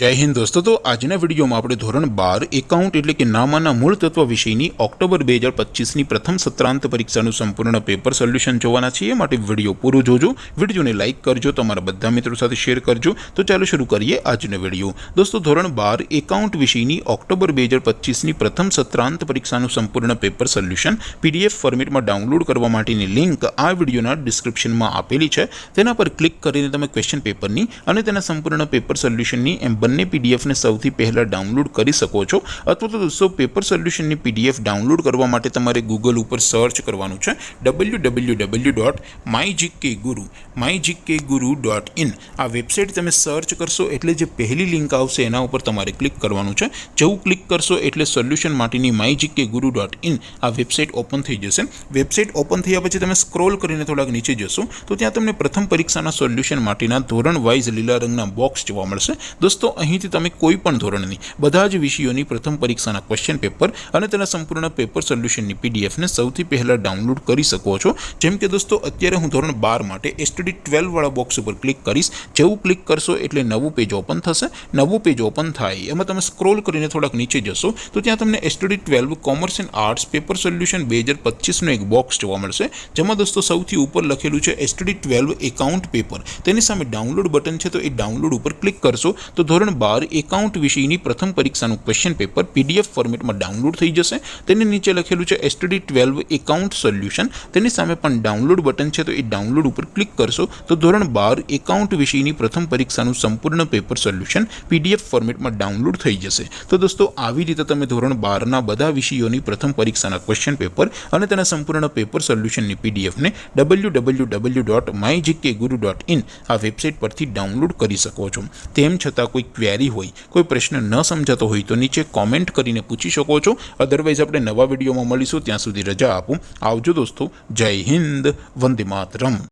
जय हिंद दोस्तों। तो आज वीडियो में આપણે ધોરણ 12 એકાઉન્ટ એટલે કે નામાના મૂળ તત્વ વિષયની ઓક્ટોબર 2025ની પ્રથમ સત્રાંત પરીક્ષાનું સંપૂર્ણ પેપર સોલ્યુશન જોવાના છીએ। માટે વિડિયો પૂરો જોજો, વિડિયોને લાઈક કરજો, તમારા બધા મિત્રો સાથે શેર કરજો। તો ચાલો શરૂ કરીએ આજનો વિડિયો। દોસ્તો ધોરણ 12 એકાઉન્ટ વિષયની ઓક્ટોબર 2025ની પ્રથમ સત્રાંત પરીક્ષાનું સંપૂર્ણ પેપર સોલ્યુશન પીડીએફ ફોર્મેટમાં ડાઉનલોડ કરવા માટેની લિંક આ વિડિયોના ડિસ્ક્રિપ્શનમાં આપેલી છે। તેના પર ક્લિક કરીને તમે ક્વેશ્ચન પેપરની અને તેના સંપૂર્ણ પેપર સોલ્યુશનની બંને पीडीएफ ने સૌથી પહેલા ડાઉનલોડ કરી શકો છો। અથવા તો દોસ્તો પેપર સોલ્યુશનની પીડીએફ ડાઉનલોડ કરવા માટે તમારે ગૂગલ ઉપર સર્ચ કરવાનું છે www.mygkguru.in। આ વેબસાઇટ તમે સર્ચ કરશો એટલે જે પહેલી લિંક આવશે એના ઉપર તમારે ક્લિક કરવાનું છે। જેવું ક્લિક કરશો એટલે સોલ્યુશન માટેની mygkguru.in આ વેબસાઇટ ઓપન થઈ જશે। વેબસાઇટ ઓપન થયા પછી તમે સ્ક્રોલ કરીને થોડાક નીચે જશો તો ત્યાં તમને પ્રથમ પરીક્ષાના સોલ્યુશન માટેના ધોરણ વાઇઝ લીલા રંગના બોક્સ જોવા મળશે। દોસ્તો અહીંથી તમે કોઈ પણ ધોરણની બધા જ વિષયોની પ્રથમ પરીક્ષાના ક્વેશ્ચન પેપર અને તેના સંપૂર્ણ પેપર સોલ્યુશનની પીડીએફને સૌથી પહેલા ડાઉનલોડ કરી શકો છો। જેમ કે દોસ્તો અત્યારે હું ધોરણ 12 માટે એસટીડી 12 વાળા બોક્સ ઉપર ક્લિક કરીશ। જેવું ક્લિક કરશો એટલે નવું પેજ ઓપન થશે। નવું પેજ ઓપન થાય એમાં તમે સ્ક્રોલ કરીને થોડાક નીચે જશો તો ત્યાં તમને STD 12 commerce and arts paper solution 2025નું એક બોક્સ જોવા મળશે। જેમાં દોસ્તો સૌથી ઉપર લખેલું છે એસટીડી 12 એકાઉન્ટ પેપર। તેની સામે ડાઉનલોડ બટન છે, તો એ ડાઉનલોડ ઉપર ક્લિક કરશો તો ધોરણ 12 એકાઉન્ટ વિષયની પ્રથમ પરીક્ષાનું ક્વેશ્ચન પેપર પીડીએફ ફોર્મેટમાં ડાઉનલોડ થઈ જશે। તેની નીચે લખેલું છે એસટીડી 12 એકાઉન્ટ સોલ્યુશન। તેની સામે પણ ડાઉનલોડ બટન છે, તો એ ડાઉનલોડ ઉપર ક્લિક કરશો તો ધોરણ 12 એકાઉન્ટ વિષયની પ્રથમ પરીક્ષાનું સંપૂર્ણ પેપર સોલ્યુશન પીડીએફ ફોર્મેટમાં ડાઉનલોડ થઈ જશે। તો દોસ્તો આવી રીતે તમે ધોરણ 12ના બધા વિષયોની પ્રથમ પરીક્ષાના ક્વેશ્ચન પેપર અને તેના સંપૂર્ણ પેપર સોલ્યુશનની પીડીએફને www.mygkguru.in આ વેબસાઇટ પરથી ડાઉનલોડ કરી શકો છો। તેમ છતાં કોઈ ક્વેરી હોય, કોઈ પ્રશ્ન ન સમજાતો હોય તો નીચે કોમેન્ટ કરીને પૂછી શકો છો। અધરવાઇઝ આપણે નવા વિડીયોમાં મળીશું, ત્યાં સુધી રજા આપો। આવજો દોસ્તો। જય હિન્દ, વંદે માતરમ।